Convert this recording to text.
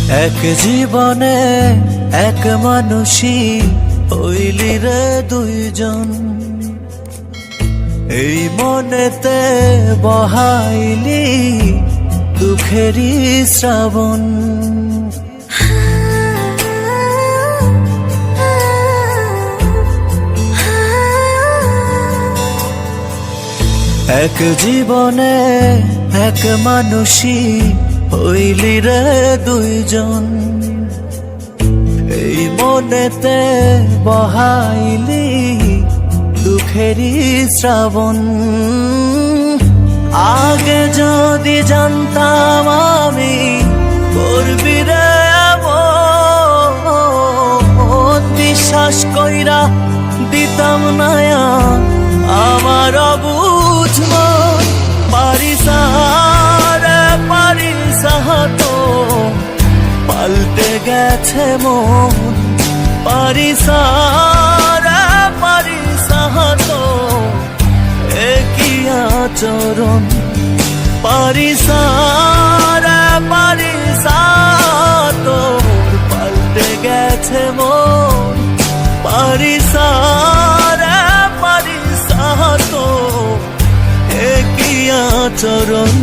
এক জীবনে এক মানুষই হইলি রে দুইজন, এই মনেতে বহাইলি দুঃখেরই শ্রাবণ। এক জীবনে এক মানুষই হইলি রে দুইজন, এই মনেতে বহাইলি দুঃখেরই শ্রাবণ। আগে যদি জানতাম আমি করবি রে এমন, বিশ্বাস কইরা দিতাম না আমার অবুঝ মন। পারিসা রে পারিসা তো পাল্টে গেছে মন, পারিসা রে পারিসা তো একই আচরণ। পারিসা রে পারিসা তো পাল্টে গেছে মন, পারিসা রে পারিসা তো একই আচরণ।